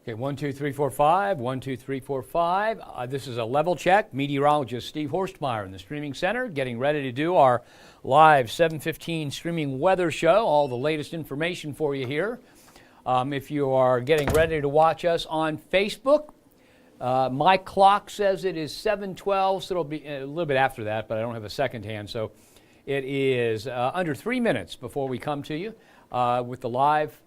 Okay, 1, 2, 3, 4, 5. 1, 2, 3, 4, 5. This is a level check. Meteorologist Steve Horstmeyer in the Streaming Center, getting ready to do our live 7:15 streaming weather show. All the latest information for you here. If you are getting ready to watch us on Facebook, my clock says it is 7:12, so it'll be a little bit after that, but I don't have a second hand. So it is under 3 minutes before we come to you with the live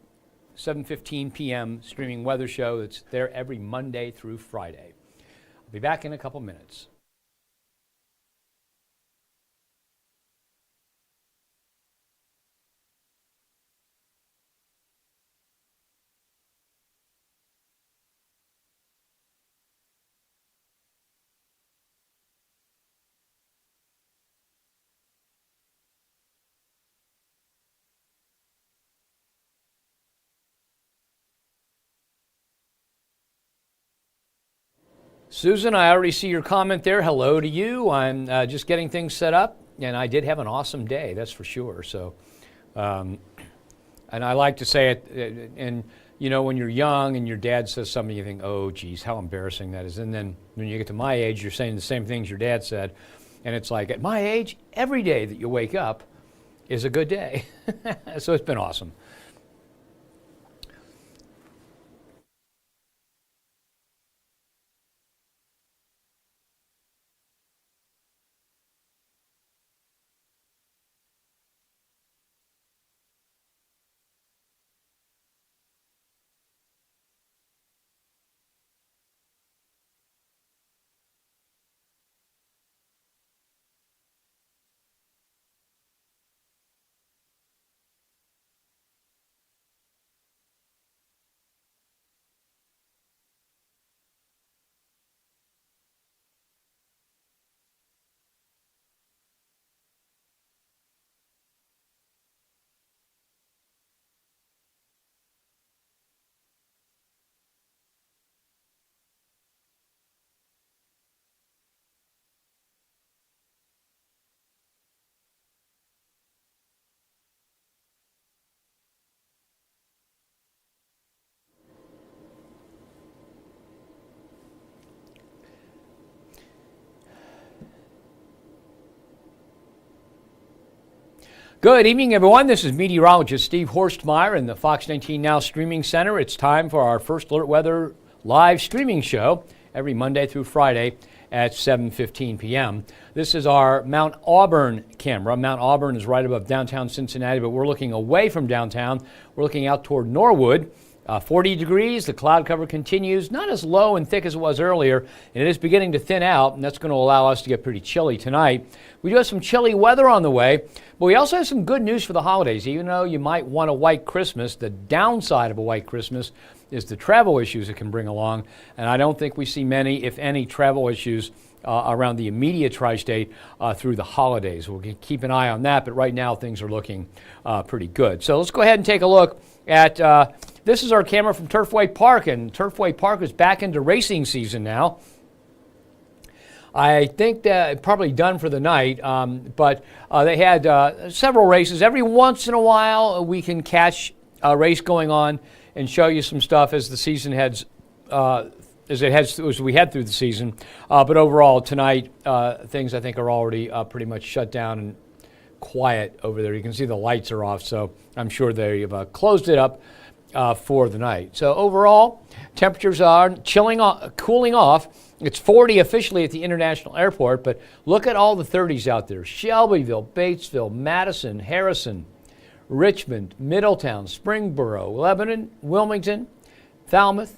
7:15 p.m. streaming weather show that's there every Monday through Friday. I'll be back in a couple minutes. Susan, I already see your comment there. Hello to you. I'm just getting things set up, and I did have an awesome day, that's for sure. So, and I like to say it, and you know, when you're young and your dad says something, you think, oh, geez, how embarrassing that is. And then when you get to my age, you're saying the same things your dad said. And it's like, at my age, every day that you wake up is a good day. So it's been awesome. Good evening, everyone. This is meteorologist Steve Horstmeyer in the Fox 19 Now Streaming Center. It's time for our First Alert Weather live streaming show every Monday through Friday at 7:15 p.m. This is our Mount Auburn camera. Mount Auburn is right above downtown Cincinnati, but we're looking away from downtown. We're looking out toward Norwood. 40 degrees, the cloud cover continues, not as low and thick as it was earlier, and it is beginning to thin out, and that's going to allow us to get pretty chilly tonight. We do have some chilly weather on the way, but we also have some good news for the holidays. Even though you might want a white Christmas, the downside of a white Christmas is the travel issues it can bring along, and I don't think we see many, if any, travel issues around the immediate tri-state through the holidays. We'll keep an eye on that, but right now things are looking pretty good. So let's go ahead and take a look at, this is our camera from Turfway Park, and Turfway Park is back into racing season now. I think that probably done for the night, but they had several races. Every once in a while we can catch a race going on and show you some stuff as the season heads as we head through the season. But overall, tonight, things I think are already pretty much shut down and quiet over there. You can see the lights are off, so I'm sure they've closed it up for the night. So overall, temperatures are cooling off. It's 40 officially at the International Airport, but look at all the 30s out there. Shelbyville, Batesville, Madison, Harrison, Richmond, Middletown, Springboro, Lebanon, Wilmington, Falmouth,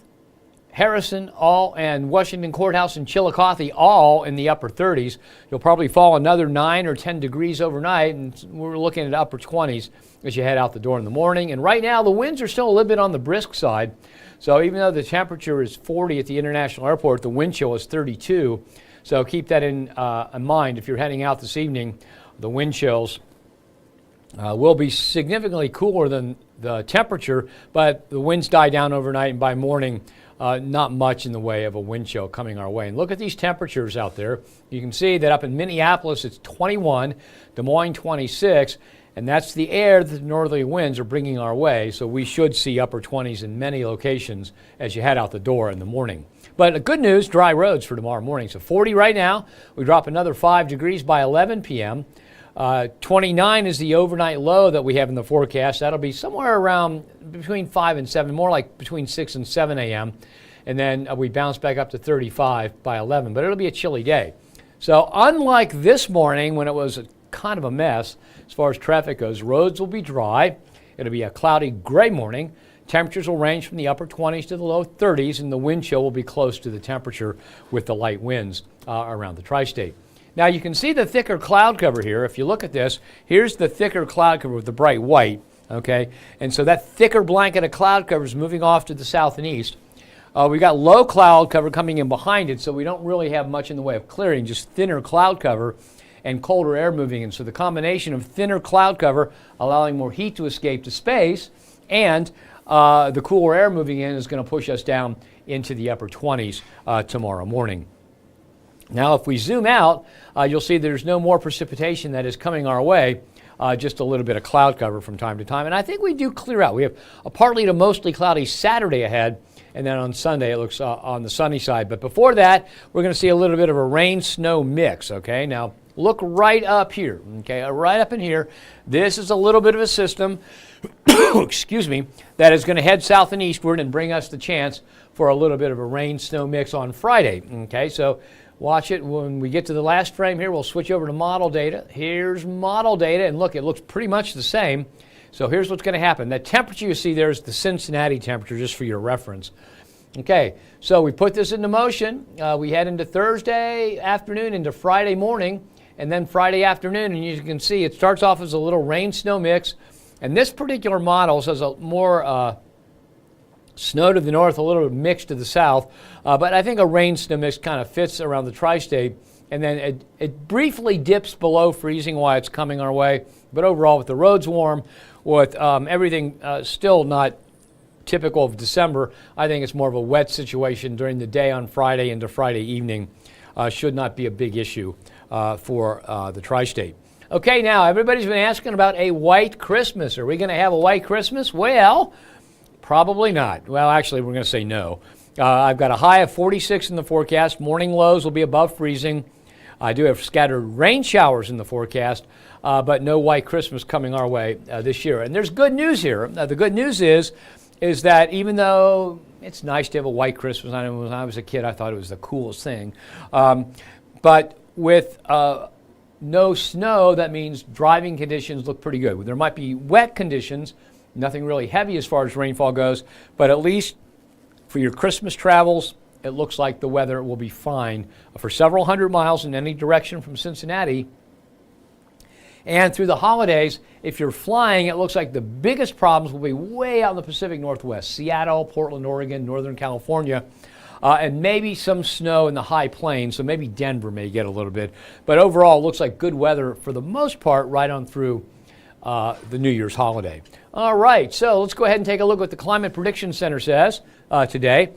Harrison, all, and Washington Courthouse and Chillicothe, all in the upper 30s. You'll probably fall another 9 or 10 degrees overnight, and we're looking at upper 20s as you head out the door in the morning. And right now, the winds are still a little bit on the brisk side. So even though the temperature is 40 at the International Airport, the wind chill is 32. So keep that in mind if you're heading out this evening. The wind chills will be significantly cooler than the temperature, but the winds die down overnight, and by morning, not much in the way of a wind chill coming our way. And look at these temperatures out there. You can see that up in Minneapolis, it's 21, Des Moines 26, and that's the air that the northerly winds are bringing our way, so we should see upper 20s in many locations as you head out the door in the morning. But good news, dry roads for tomorrow morning. So 40 right now. We drop another 5 degrees by 11 p.m. 29 is the overnight low that we have in the forecast. That'll be somewhere around between 5 and 7, more like between 6 and 7 a.m. And then we bounce back up to 35 by 11, but it'll be a chilly day. So unlike this morning when it was kind of a mess as far as traffic goes, roads will be dry. It'll be a cloudy gray morning. Temperatures will range from the upper 20s to the low 30s, and the wind chill will be close to the temperature with the light winds around the tri-state. Now you can see the thicker cloud cover here. If you look at this, here's the thicker cloud cover with the bright white, okay? And so that thicker blanket of cloud cover is moving off to the south and east. We got low cloud cover coming in behind it, so we don't really have much in the way of clearing, just thinner cloud cover and colder air moving in. So the combination of thinner cloud cover allowing more heat to escape to space and the cooler air moving in is going to push us down into the upper 20s tomorrow morning. Now, if we zoom out, you'll see there's no more precipitation that is coming our way, just a little bit of cloud cover from time to time. And I think we do clear out. We have a partly to mostly cloudy Saturday ahead, and then on Sunday it looks on the sunny side. But before that, we're going to see a little bit of a rain-snow mix, okay? Now, look right up here, okay? Right up in here. This is a little bit of a system, excuse me, that is going to head south and eastward and bring us the chance for a little bit of a rain-snow mix on Friday, okay? So watch it. When we get to the last frame here, we'll switch over to model data. Here's model data, and look, it looks pretty much the same. So here's what's going to happen. That temperature you see there is the Cincinnati temperature, just for your reference. Okay, so we put this into motion. We head into Thursday afternoon, into Friday morning, and then Friday afternoon, and you can see it starts off as a little rain-snow mix. And this particular model says a more snow to the north, a little bit mixed to the south, but I think a rain-snow mix kind of fits around the tri-state, and then it briefly dips below freezing while it's coming our way, but overall with the roads warm, with everything still not typical of December, I think it's more of a wet situation during the day on Friday into Friday evening. Should not be a big issue for the tri-state. Okay, now everybody's been asking about a white Christmas. Are we going to have a white Christmas? Well, probably not. Well, actually, we're going to say no. I've got a high of 46 in the forecast. Morning lows will be above freezing. I do have scattered rain showers in the forecast, but no white Christmas coming our way this year. And there's good news here. The good news is that even though it's nice to have a white Christmas, I know when I was a kid I thought it was the coolest thing, but with no snow, that means driving conditions look pretty good. There might be wet conditions, nothing really heavy as far as rainfall goes, but at least for your Christmas travels, it looks like the weather will be fine for several hundred miles in any direction from Cincinnati. And through the holidays, if you're flying, it looks like the biggest problems will be way out in the Pacific Northwest, Seattle, Portland, Oregon, Northern California, and maybe some snow in the high plains, so maybe Denver may get a little bit. But overall, it looks like good weather for the most part right on through the New Year's holiday. All right, so let's go ahead and take a look at what the Climate Prediction Center says today.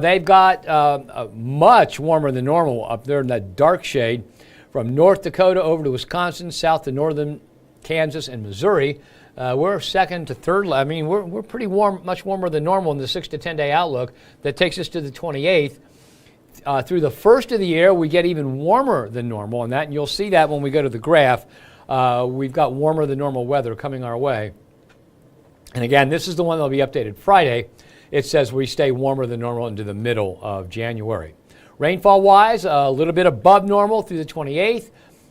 They've got much warmer than normal up there in that dark shade from North Dakota over to Wisconsin, south to northern Kansas and Missouri. We're second to third. I mean, we're pretty warm, much warmer than normal in the 6 to 10 day outlook. That takes us to the 28th. Through the first of the year, we get even warmer than normal, and you'll see that when we go to the graph. We've got warmer than normal weather coming our way. And again, this is the one that'll be updated Friday. It says we stay warmer than normal into the middle of January. Rainfall-wise, a little bit above normal through the 28th,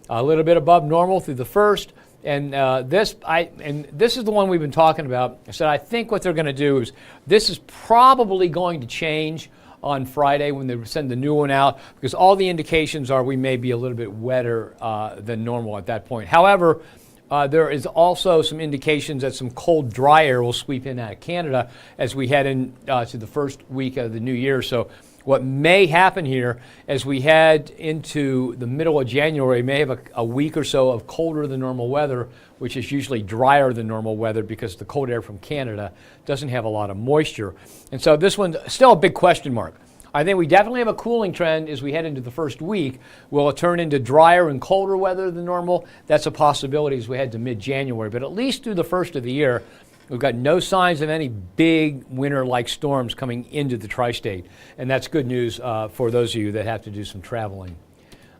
a little bit above normal through the 1st, and this is the one we've been talking about. I said I think what they're going to do is this is probably going to change on Friday when they send the new one out, because all the indications are we may be a little bit wetter than normal at that point. However, there is also some indications that some cold, dry air will sweep in out of Canada as we head in to the first week of the new year. So what may happen here as we head into the middle of January, may have a week or so of colder than normal weather, which is usually drier than normal weather because the cold air from Canada doesn't have a lot of moisture. And so this one's still a big question mark. I think we definitely have a cooling trend as we head into the first week. Will it turn into drier and colder weather than normal? That's a possibility as we head to mid-January. But at least through the first of the year, we've got no signs of any big winter-like storms coming into the tri-state. And that's good news for those of you that have to do some traveling.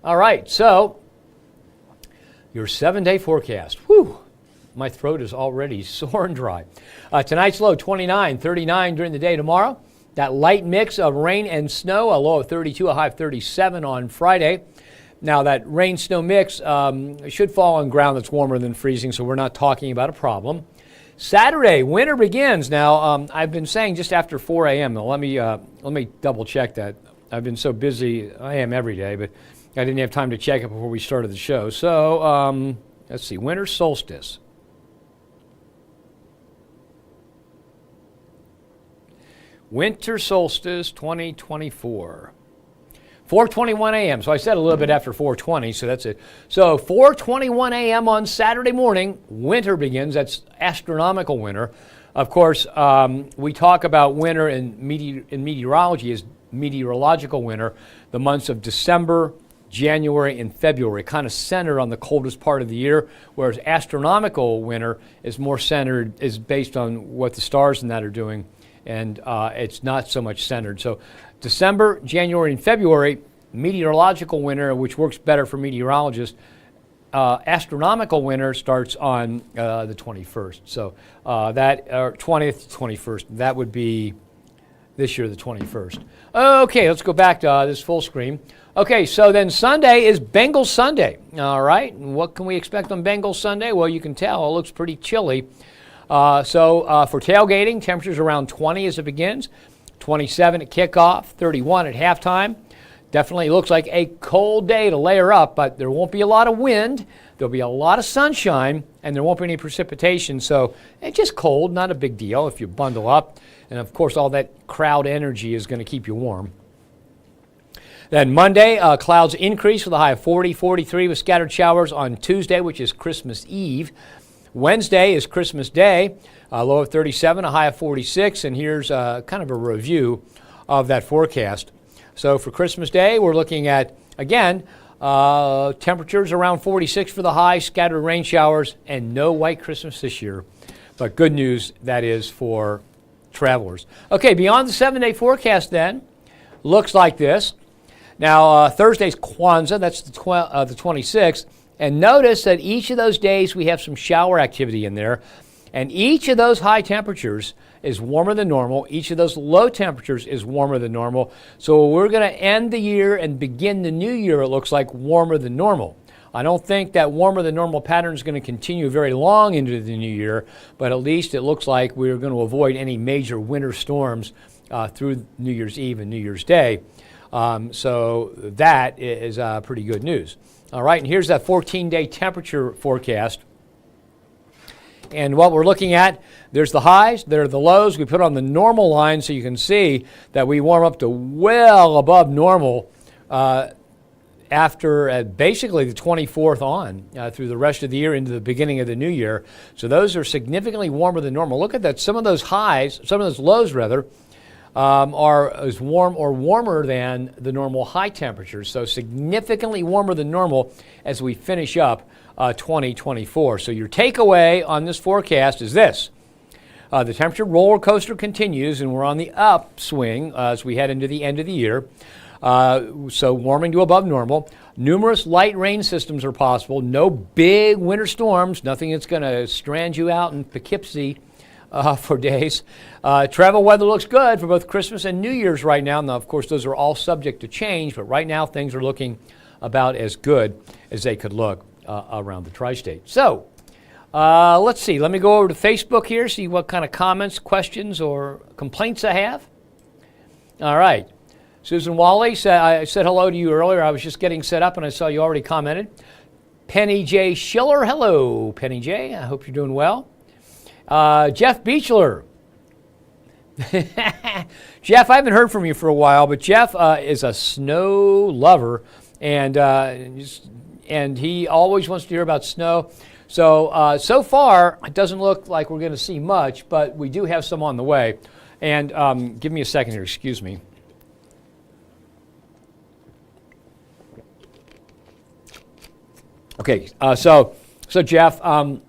All right, so your 7-day forecast. Whew, my throat is already sore and dry. Tonight's low, 29, 39 during the day tomorrow. That light mix of rain and snow, a low of 32, a high of 37 on Friday. Now that rain-snow mix should fall on ground that's warmer than freezing, so we're not talking about a problem. Saturday, winter begins. Now, I've been saying just after 4 a.m. Now, let me double check that. I've been so busy, I am every day, but I didn't have time to check it before we started the show. So, let's see, winter solstice. Winter solstice 2024. 4:21 a.m. So I said a little bit after 4:20, so that's it. So 4:21 a.m. on Saturday morning, winter begins. That's astronomical winter. Of course, we talk about winter in meteorology as meteorological winter, the months of December, January, and February, kind of centered on the coldest part of the year, whereas astronomical winter is more centered, is based on what the stars and that are doing, and it's not so much centered. So December, January, and February, meteorological winter, which works better for meteorologists. Astronomical winter starts on the 21st. So that 20th, 21st, that would be this year, the 21st. Okay, let's go back to this full screen. Okay, so then Sunday is Bengals Sunday. All right, and what can we expect on Bengals Sunday? Well, you can tell it looks pretty chilly. So for tailgating, temperatures around 20 as it begins, 27 at kickoff, 31 at halftime. Definitely looks like a cold day to layer up, but there won't be a lot of wind. There'll be a lot of sunshine, and there won't be any precipitation. So it's just cold, not a big deal if you bundle up. And, of course, all that crowd energy is going to keep you warm. Then Monday, clouds increase with a high of 40, 43 with scattered showers on Tuesday, which is Christmas Eve. Wednesday is Christmas Day, a low of 37, a high of 46, and here's kind of a review of that forecast. So for Christmas Day, we're looking at, again, temperatures around 46 for the high, scattered rain showers, and no white Christmas this year. But good news, that is, for travelers. Okay, beyond the 7-day forecast then, looks like this. Now, Thursday's Kwanzaa, that's the 26th. And notice that each of those days we have some shower activity in there. And each of those high temperatures is warmer than normal. Each of those low temperatures is warmer than normal. So we're going to end the year and begin the new year, it looks like, warmer than normal. I don't think that warmer than normal pattern is going to continue very long into the new year, but at least it looks like we're going to avoid any major winter storms through New Year's Eve and New Year's Day. So that is pretty good news. All right, and here's that 14-day temperature forecast. And what we're looking at, there's the highs, there are the lows. We put on the normal line so you can see that we warm up to well above normal after basically the 24th on through the rest of the year into the beginning of the new year. So those are significantly warmer than normal. Look at that. Some of those highs, some of those lows rather, are as warm or warmer than the normal high temperatures. So significantly warmer than normal as we finish up 2024. So your takeaway on this forecast is this. The temperature roller coaster continues, and we're on the upswing as we head into the end of the year. So warming to above normal. Numerous light rain systems are possible. No big winter storms. Nothing that's going to strand you out in Poughkeepsie for days. Travel weather looks good for both Christmas and New Year's right now. Now, of course, those are all subject to change, but right now things are looking about as good as they could look around the tri-state. So, let's see. Let me go over to Facebook here, see what kind of comments, questions, or complaints I have. All right. Susan Wally said, I said hello to you earlier. I was just getting set up and I saw you already commented. Penny J. Schiller. Hello, Penny J. I hope you're doing well. Jeff Beechler. Jeff, I haven't heard from you for a while, but Jeff is a snow lover, and he always wants to hear about snow. So, so far, it doesn't look like we're going to see much, but we do have some on the way. And give me a second here, excuse me. Okay, so Jeff, I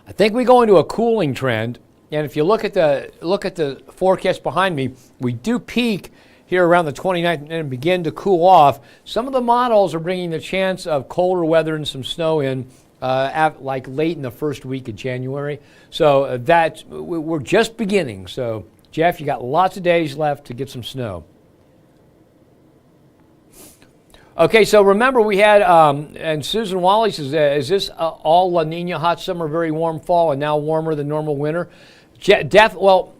think we go into a cooling trend, and if you look at the forecast behind me, we do peak here around the 29th and begin to cool off. Some of the models are bringing the chance of colder weather and some snow in like late in the first week of January. So we're just beginning. So Jeff, you got lots of days left to get some snow. Okay, so remember we had, and Susan Wally says, is this all La Nina, hot summer, very warm fall, and now warmer than normal winter? Well,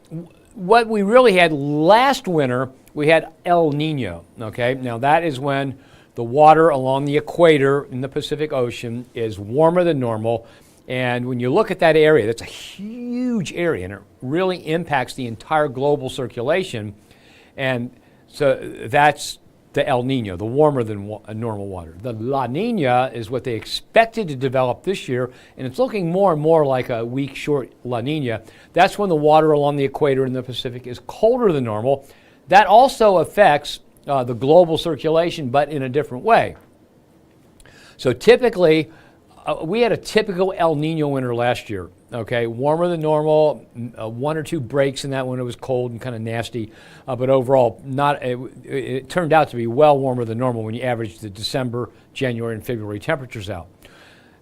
what we really had last winter, we had El Nino, okay? Now that is when the water along the equator in the Pacific Ocean is warmer than normal, and when you look at that area, that's a huge area, and it really impacts the entire global circulation, and so that's the El Nino, the warmer than normal water. The La Nina is what they expected to develop this year, and it's looking more and more like a weak, short La Nina. That's when the water along the equator in the Pacific is colder than normal. That also affects the global circulation, but in a different way. So typically, we had a typical El Nino winter last year, okay? Warmer than normal, 1 or 2 breaks in that when it was cold and kind of nasty, but overall, it turned out to be well warmer than normal when you average the December, January, and February temperatures out.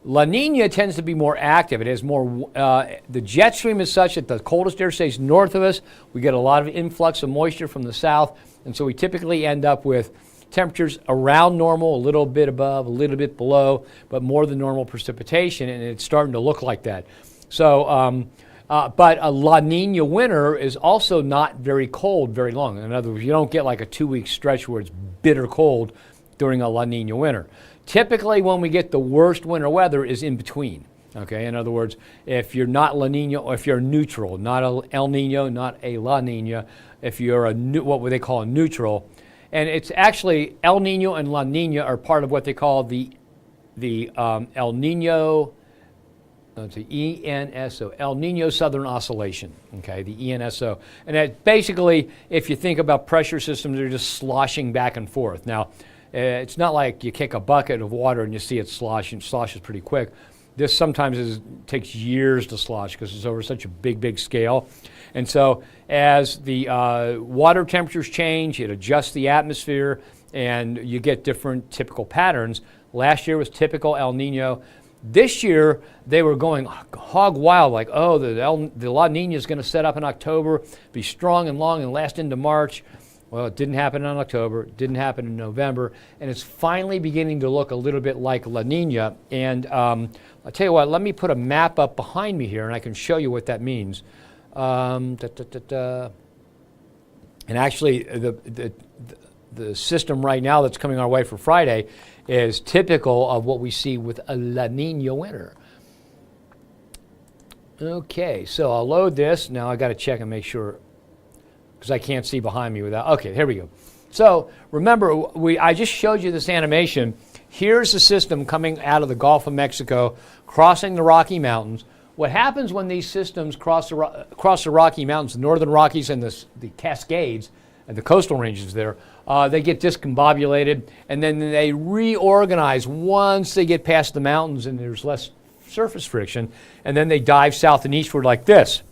La Nina tends to be more active. It has more, the jet stream is such that the coldest air stays north of us. We get a lot of influx of moisture from the south, and so we typically end up with temperatures around normal, a little bit above, a little bit below, but more than normal precipitation, and it's starting to look like that. So, but a La Nina winter is also not very cold very long. In other words, you don't get like a 2-week stretch where it's bitter cold during a La Nina winter. Typically, when we get the worst winter weather is in between. Okay, in other words, if you're not La Nina, or if you're neutral, not a El Nino, not a La Nina, if you're what would they call a neutral. And it's actually El Nino and La Nina are part of what they call the El Nino, ENSO, El Nino Southern Oscillation, okay, the ENSO. And that basically, if you think about pressure systems, they're just sloshing back and forth. Now, it's not like you kick a bucket of water and you see it slosh, and it sloshes pretty quick. This sometimes takes years to slosh because it's over such a big scale. And so as the water temperatures change, it adjusts the atmosphere, and you get different typical patterns. Last year was typical El Nino. This year, they were going hog wild, like, oh, the La Nina is going to set up in October, be strong and long and last into March. Well, it didn't happen in October, it didn't happen in November, and it's finally beginning to look a little bit like La Nina. And I'll tell you what, let me put a map up behind me here, and I can show you what that means. And actually, the system right now that's coming our way for Friday is typical of what we see with a La Nina winter. Okay, so I'll load this. Now I got to check and make sure, because I can't see behind me without. Okay, here we go. So remember, I just showed you this animation. Here's the system coming out of the Gulf of Mexico, crossing the Rocky Mountains. What happens when these systems cross the Rocky Mountains, the Northern Rockies and the Cascades and the coastal ranges there, they get discombobulated, and then they reorganize once they get past the mountains and there's less surface friction, and then they dive south and eastward like this.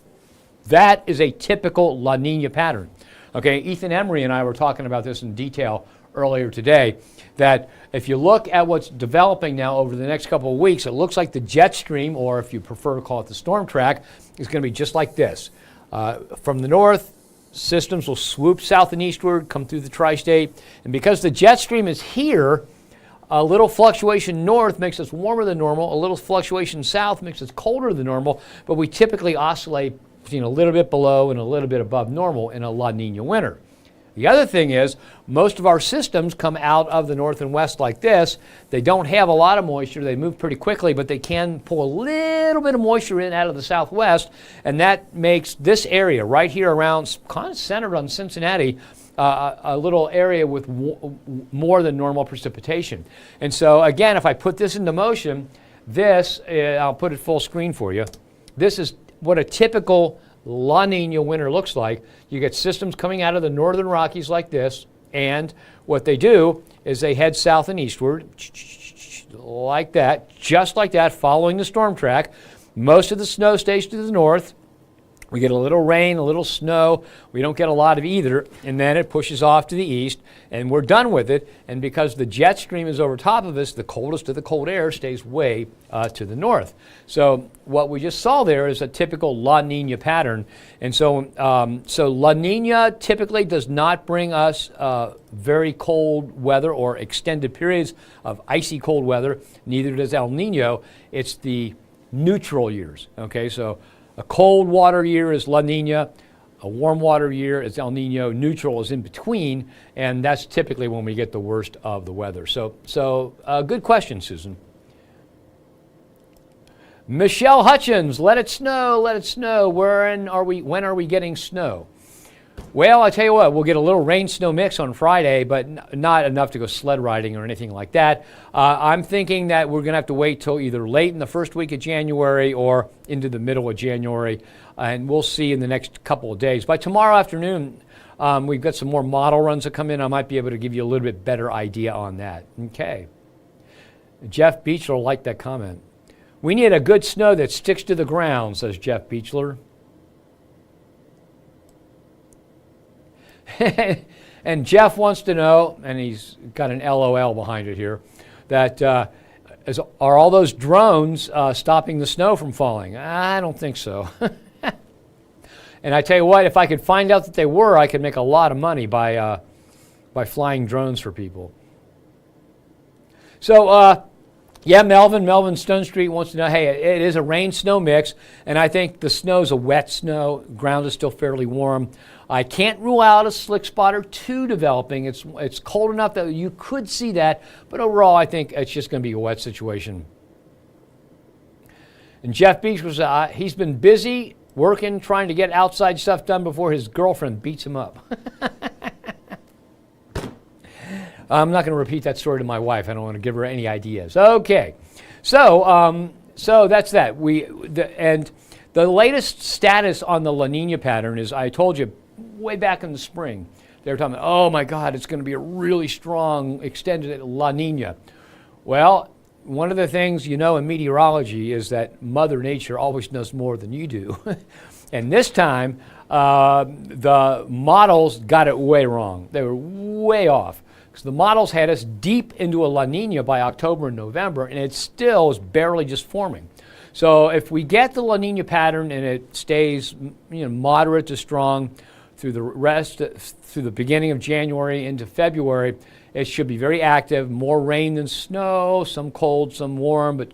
That is a typical La Nina pattern. Okay, Ethan Emery and I were talking about this in detail earlier today, that if you look at what's developing now over the next couple of weeks, it looks like the jet stream, or if you prefer to call it the storm track, is going to be just like this. From the north, systems will swoop south and eastward, come through the tri-state, and because the jet stream is here, a little fluctuation north makes us warmer than normal, a little fluctuation south makes us colder than normal, but we typically oscillate between a little bit below and a little bit above normal in a La Nina winter. The other thing is, most of our systems come out of the north and west like this. They don't have a lot of moisture. They move pretty quickly, but they can pull a little bit of moisture in out of the southwest, and that makes this area right here around, kind of centered on Cincinnati, a little area with more than normal precipitation. And so, again, if I put this into motion, this, I'll put it full screen for you. This is what a typical La Nina winter looks like. You get systems coming out of the northern Rockies like this, and what they do is they head south and eastward, like that, just like that, following the storm track. Most of the snow stays to the north. We get a little rain, a little snow. We don't get a lot of either, and then it pushes off to the east, and we're done with it. And because the jet stream is over top of us, the coldest of the cold air stays way to the north. So what we just saw there is a typical La Nina pattern. And so, La Nina typically does not bring us very cold weather or extended periods of icy cold weather. Neither does El Nino. It's the neutral years. Okay, so a cold water year is La Nina, a warm water year is El Nino, neutral is in between, and that's typically when we get the worst of the weather. So good question, Susan. Michelle Hutchins, let it snow, let it snow. When are we getting snow? Well, I tell you what, we'll get a little rain-snow mix on Friday, but not enough to go sled riding or anything like that. I'm thinking that we're going to have to wait till either late in the first week of January or into the middle of January, and we'll see in the next couple of days. By tomorrow afternoon, we've got some more model runs that come in. I might be able to give you a little bit better idea on that. Okay. Jeff Beechler will like that comment. We need a good snow that sticks to the ground, says Jeff Beechler. And Jeff wants to know, and he's got an LOL behind it here, that are all those drones stopping the snow from falling? I don't think so. And I tell you what, if I could find out that they were, I could make a lot of money by flying drones for people. So, yeah, Melvin Stone Street wants to know, hey, it is a rain-snow mix, and I think the snow's a wet snow. Ground is still fairly warm. I can't rule out a slick spot or two developing. It's cold enough that you could see that, but overall, I think it's just going to be a wet situation. And Jeff Beach was, he's been busy working, trying to get outside stuff done before his girlfriend beats him up. I'm not going to repeat that story to my wife. I don't want to give her any ideas. Okay, so that's that. And the latest status on the La Nina pattern is, I told you way back in the spring, they were talking about, oh my God, it's going to be a really strong extended La Nina. Well, one of the things you know in meteorology is that Mother Nature always knows more than you do. And this time, the models got it way wrong. They were way off. Because the models had us deep into a La Nina by October and November, and it still is barely just forming. So if we get the La Nina pattern and it stays moderate to strong through the beginning of January into February, it should be very active, more rain than snow, some cold, some warm, but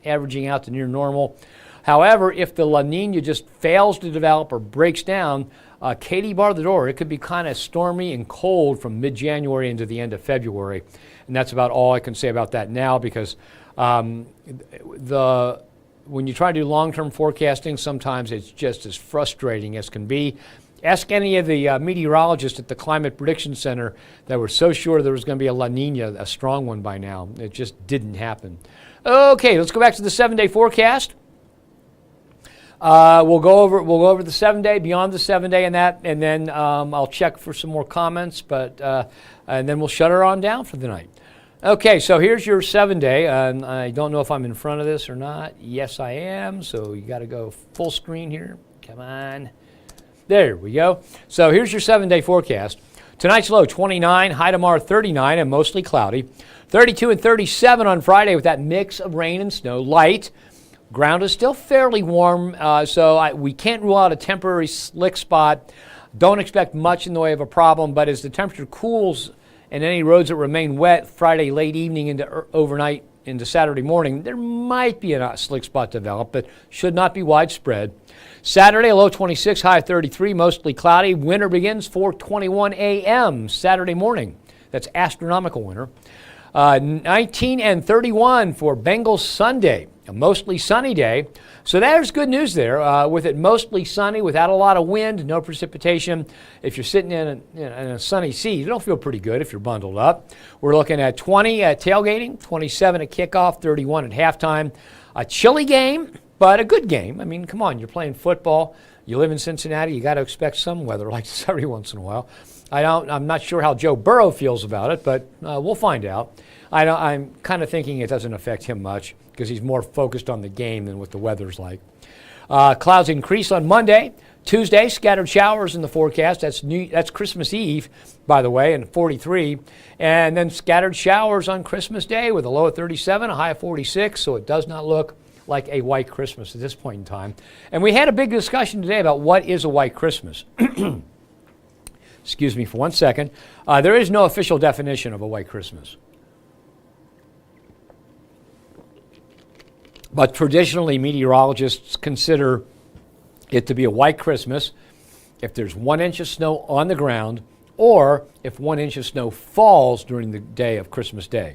averaging out to near normal. However, if the La Nina just fails to develop or breaks down, Katie bar the door, it could be kind of stormy and cold from mid-January into the end of February. And that's about all I can say about that now, because when you try to do long-term forecasting, sometimes it's just as frustrating as can be. Ask any of the meteorologists at the Climate Prediction Center that were so sure there was going to be a La Nina, a strong one by now. It just didn't happen. Okay, let's go back to the 7-day forecast. We'll go over the 7-day, beyond the 7-day, and then I'll check for some more comments, and then we'll shut her on down for the night. Okay, so here's your 7-day, and I don't know if I'm in front of this or not. Yes, I am. So you got to go full screen here. Come on. There we go. So here's your 7-day forecast. Tonight's low 29, high tomorrow 39, and mostly cloudy. 32 and 37 on Friday with that mix of rain and snow. Light. Ground is still fairly warm, so we can't rule out a temporary slick spot. Don't expect much in the way of a problem, but as the temperature cools and any roads that remain wet Friday late evening into overnight into Saturday morning, there might be a slick spot develop, but should not be widespread. Saturday, a low 26, high 33, mostly cloudy. Winter begins 4:21 a.m. Saturday morning. That's astronomical winter. 19 and 31 for Bengals Sunday, a mostly sunny day. So there's good news there. With it mostly sunny, without a lot of wind, no precipitation. If you're sitting in a sunny seat, it'll feel pretty good if you're bundled up. We're looking at 20 at tailgating, 27 at kickoff, 31 at halftime. A chilly game, but a good game. I mean, come on, you're playing football. You live in Cincinnati, you got to expect some weather like this every once in a while. I'm not sure how Joe Burrow feels about it, but we'll find out. I'm kind of thinking it doesn't affect him much because he's more focused on the game than what the weather's like. Clouds increase on Monday. Tuesday, scattered showers in the forecast. That's Christmas Eve, by the way, and 43. And then scattered showers on Christmas Day with a low of 37, a high of 46. So it does not look like a white Christmas at this point in time. And we had a big discussion today about what is a white Christmas. Excuse me for 1 second. There is no official definition of a white Christmas. But traditionally, meteorologists consider it to be a white Christmas if there's 1 inch of snow on the ground or if 1 inch of snow falls during the day of Christmas Day.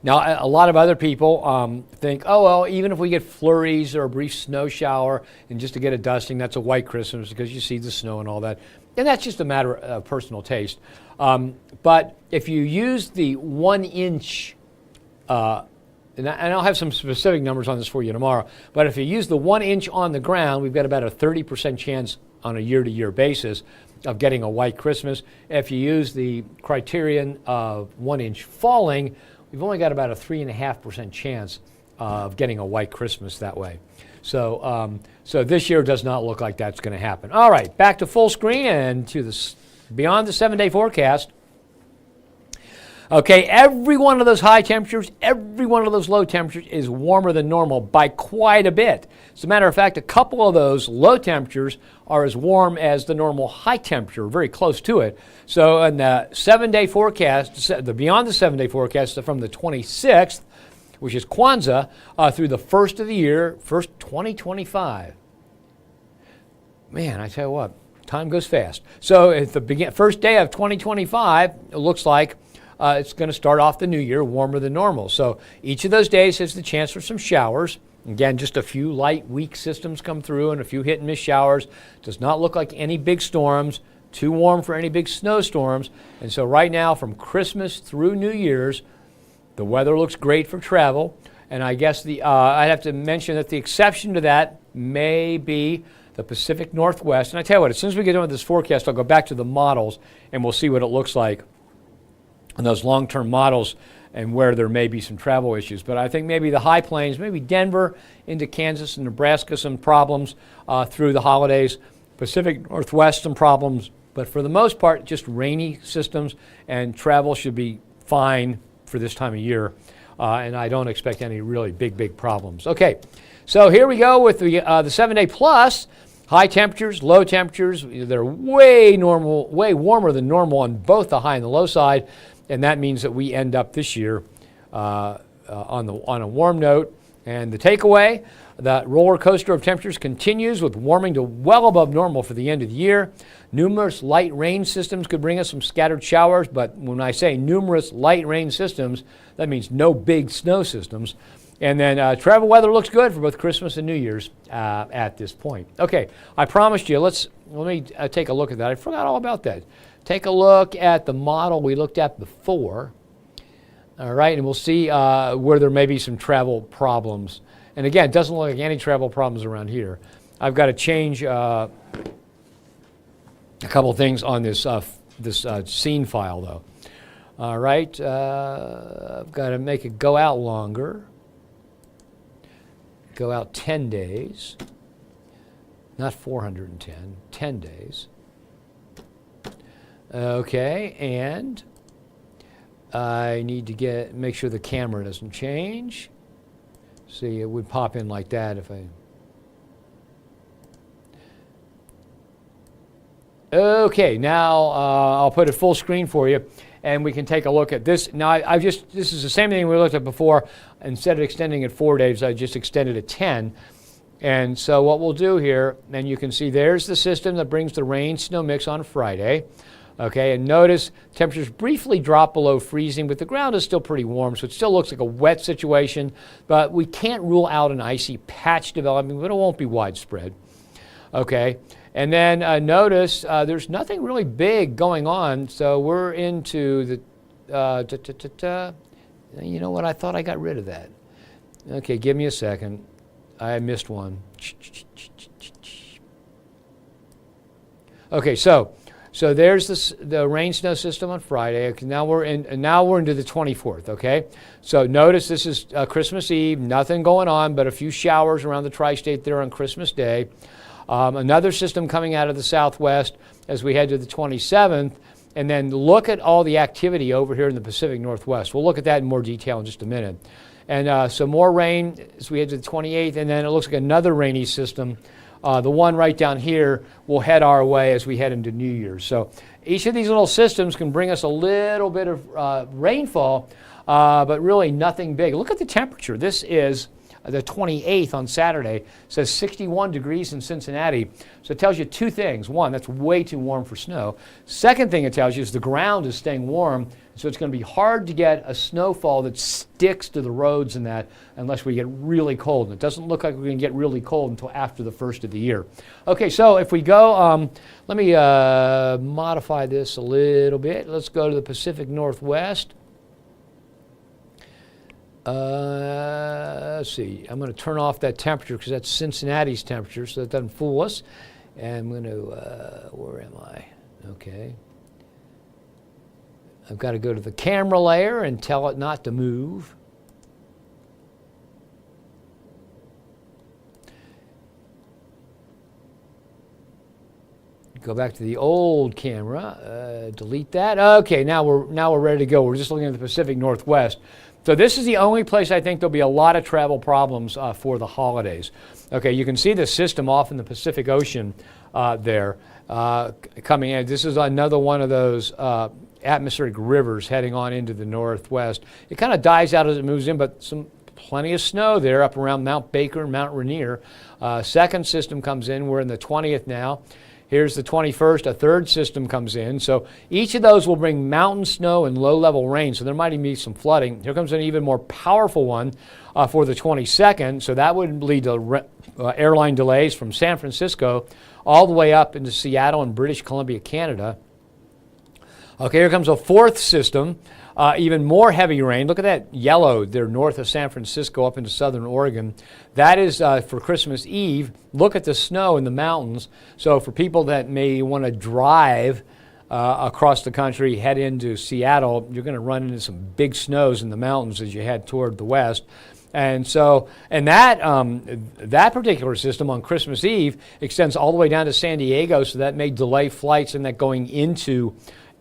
Now, a lot of other people think, oh, well, even if we get flurries or a brief snow shower and just to get a dusting, that's a white Christmas because you see the snow and all that. And that's just a matter of personal taste. But if you use the 1 inch, and I'll have some specific numbers on this for you tomorrow, but if you use the 1 inch on the ground, we've got about a 30% chance on a year-to-year basis of getting a white Christmas. If you use the criterion of 1 inch falling, we've only got about a 3.5% chance of getting a white Christmas that way. So this year does not look like that's going to happen. All right, back to full screen and to the beyond the 7-day forecast. Okay, every one of those high temperatures, every one of those low temperatures is warmer than normal by quite a bit. As a matter of fact, a couple of those low temperatures are as warm as the normal high temperature, very close to it. So in the 7-day forecast, beyond the 7-day forecast, from the 26th, which is Kwanzaa, through the first of the year, first 2025. Man, I tell you what, time goes fast. So at the first day of 2025, it looks like it's going to start off the new year warmer than normal. So each of those days has the chance for some showers. Again, just a few light, weak systems come through and a few hit and miss showers. Does not look like any big storms, too warm for any big snowstorms. And so right now, from Christmas through New Year's, the weather looks great for travel. And I guess I'd have to mention that the exception to that may be the Pacific Northwest. And I tell you what, as soon as we get done with this forecast, I'll go back to the models and we'll see what it looks like on those long-term models and where there may be some travel issues. But I think maybe the high plains, maybe Denver into Kansas and Nebraska, some problems through the holidays. Pacific Northwest, some problems. But for the most part, just rainy systems, and travel should be fine for this time of year. And I don't expect any really big problems. Okay, so here we go with the 7-day plus. High temperatures, low temperatures. They're way warmer than normal on both the high and the low side. And that means that we end up this year on a warm note. And the takeaway, that roller coaster of temperatures continues with warming to well above normal for the end of the year. Numerous light rain systems could bring us some scattered showers, but when I say numerous light rain systems, that means no big snow systems. And then travel weather looks good for both Christmas and New Year's at this point. Okay, I promised you, let me take a look at that. I forgot all about that. Take a look at the model we looked at before. All right, and we'll see where there may be some travel problems. And again, it doesn't look like any travel problems around here. I've got to change a couple things on this scene file, though. All right, I've got to make it go out longer. Go out 10 days. Not 410, 10 days. Okay, and I need to make sure the camera doesn't change. See, it would pop in like that if I... Okay, now I'll put it full screen for you. and we can take a look at this. Now, this is the same thing we looked at before. Instead of extending it 4 days, I just extended it 10. And so what we'll do here, and you can see there's the system that brings the rain snow mix on Friday. Okay, and notice temperatures briefly drop below freezing, but the ground is still pretty warm, so it still looks like a wet situation, but we can't rule out an icy patch developing, but it won't be widespread. Okay, and then notice there's nothing really big going on, so we're into the, you know what, I thought I got rid of that. Okay, give me a second. I missed one. Okay, so there's the rain snow system on Friday. Okay, now we're into the 24th. Okay, so notice this is Christmas Eve. Nothing going on, but a few showers around the tri-state there on Christmas Day. Another system coming out of the southwest as we head to the 27th, and then look at all the activity over here in the Pacific Northwest. We'll look at that in more detail in just a minute. And so more rain as we head to the 28th, and then it looks like another rainy system. The one right down here will head our way as we head into New Year's. So each of these little systems can bring us a little bit of rainfall, but really nothing big. Look at the temperature. This is the 28th on Saturday. It says 61 degrees in Cincinnati. So it tells you two things. One, that's way too warm for snow. Second thing it tells you is the ground is staying warm. So it's going to be hard to get a snowfall that sticks to the roads and that unless we get really cold. And it doesn't look like we're going to get really cold until after the first of the year. Okay, so if we go, let me modify this a little bit. Let's go to the Pacific Northwest. Let's see. I'm going to turn off that temperature because that's Cincinnati's temperature, so that doesn't fool us. And I'm going to, where am I? Okay. I've got to go to the camera layer and tell it not to move. Go back to the old camera, delete that. Okay, now we're ready to go. We're just looking at the Pacific Northwest. So this is the only place I think there'll be a lot of travel problems for the holidays. Okay, you can see the system off in the Pacific Ocean there coming in. This is another one of those atmospheric rivers heading on into the northwest. It kind of dies out as it moves in, but plenty of snow there up around Mount Baker and Mount Rainier. Second system comes in. We're in the 20th now. Here's the 21st. A third system comes in. So each of those will bring mountain snow and low-level rain. So there might even be some flooding. Here comes an even more powerful one for the 22nd. So that would lead to airline delays from San Francisco all the way up into Seattle and British Columbia, Canada. Okay, here comes a fourth system, even more heavy rain. Look at that yellow there north of San Francisco up into southern Oregon. That is for Christmas Eve. Look at the snow in the mountains. So for people that may want to drive across the country, head into Seattle, you're going to run into some big snows in the mountains as you head toward the west. And so, that particular system on Christmas Eve extends all the way down to San Diego, so that may delay flights and that going into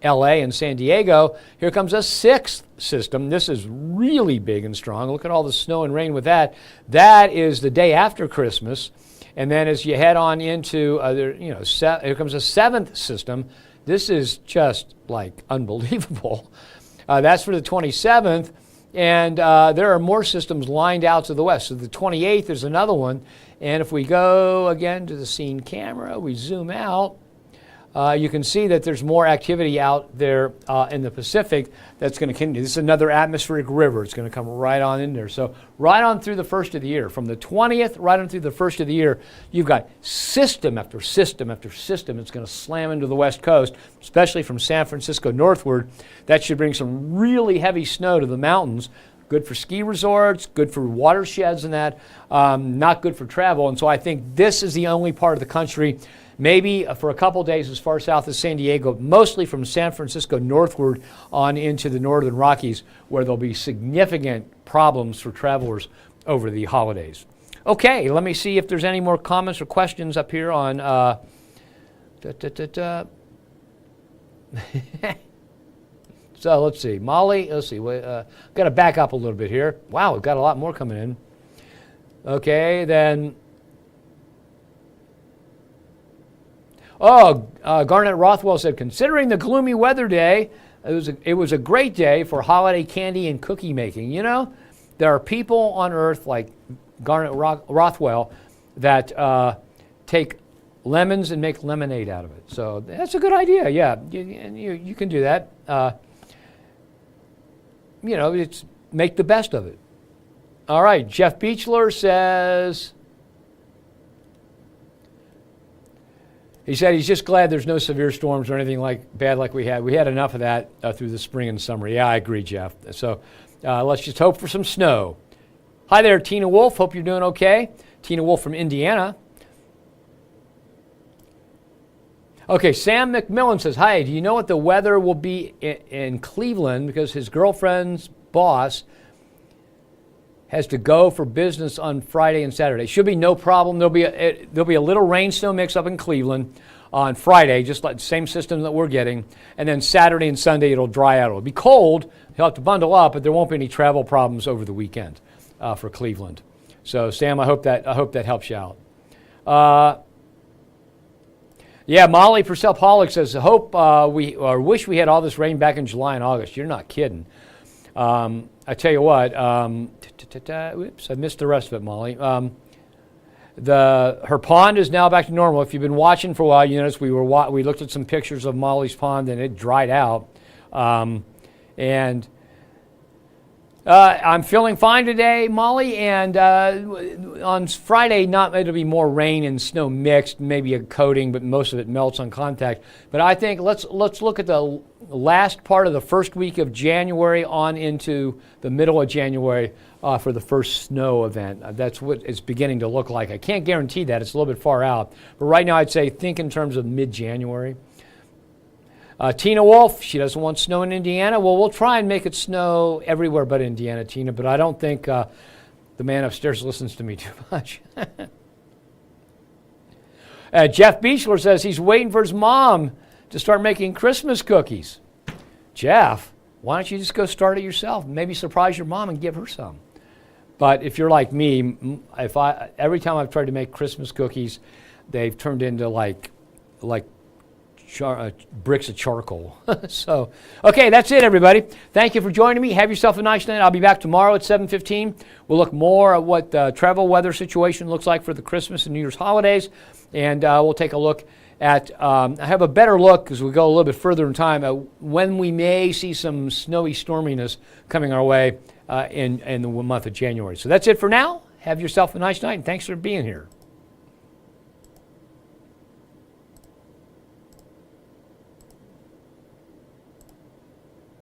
LA and San Diego. Here comes a sixth system. This is really big and strong. Look at all the snow and rain with that. That is the day after Christmas. And then as you head on into, here comes a seventh system. This is just like unbelievable. That's for the 27th. And there are more systems lined out to the west. So the 28th is another one. And if we go again to the scene camera, we zoom out, you can see that there's more activity out there in the Pacific that's going to continue. This is another atmospheric river. It's going to come right on in there. So right on through the first of the year, from the 20th right on through the first of the year, you've got system after system after system. It's going to slam into the west coast, especially from San Francisco northward. That should bring some really heavy snow to the mountains. Good for ski resorts, good for watersheds and that, not good for travel. And so I think this is the only part of the country, maybe for a couple days as far south as San Diego, mostly from San Francisco northward on into the northern Rockies, where there'll be significant problems for travelers over the holidays. Okay, let me see if there's any more comments or questions up here on So let's see, Molly, let's see, got to back up a little bit here. Wow, we've got a lot more coming in. Okay, then, Garnett Rothwell said, considering the gloomy weather day, it was a great day for holiday candy and cookie making. You know, there are people on Earth like Garnet Rothwell that take lemons and make lemonade out of it. So that's a good idea. Yeah, you can do that. You know, it's make the best of it. All right, Jeff Beechler says, he said he's just glad there's no severe storms or anything bad like we had. We had enough of that through the spring and summer. Yeah, I agree, Jeff. So let's just hope for some snow. Hi there, Tina Wolf. Hope you're doing okay. Tina Wolf from Indiana. Okay, Sam McMillan says, hi, do you know what the weather will be in Cleveland because his girlfriend's boss has to go for business on Friday and Saturday? Should be no problem. There'll be a little rain snow mix up in Cleveland on Friday, just like the same system that we're getting. And then Saturday and Sunday it'll dry out. It'll be cold. He'll have to bundle up, but there won't be any travel problems over the weekend for Cleveland. So Sam, I hope that helps you out. Yeah, Molly Purcell Pollock says, wish we had all this rain back in July and August. You're not kidding. I tell you what, oops, I missed the rest of it, Molly. Her pond is now back to normal. If you've been watching for a while, you notice we looked at some pictures of Molly's pond and it dried out. I'm feeling fine today, Molly, and on Friday it'll be more rain and snow mixed, maybe a coating, but most of it melts on contact. But I think let's look at the last part of the first week of January on into the middle of January for the first snow event. That's what it's beginning to look like. I can't guarantee that. It's a little bit far out. But right now I'd say think in terms of mid-January. Tina Wolf, she doesn't want snow in Indiana. Well, we'll try and make it snow everywhere but Indiana, Tina, but I don't think the man upstairs listens to me too much. Jeff Beechler says he's waiting for his mom to start making Christmas cookies. Jeff, why don't you just go start it yourself? Maybe surprise your mom and give her some. But if you're like me, every time I've tried to make Christmas cookies, they've turned into like bricks of charcoal. So, okay, that's it, everybody. Thank you for joining me. Have yourself a nice night. I'll be back tomorrow at 7:15. We'll look more at what the travel weather situation looks like for the Christmas and New Year's holidays, and we'll take a look at, I have a better look as we go a little bit further in time at when we may see some snowy storminess coming our way in the month of January. So that's it for now. Have yourself a nice night, and thanks for being here.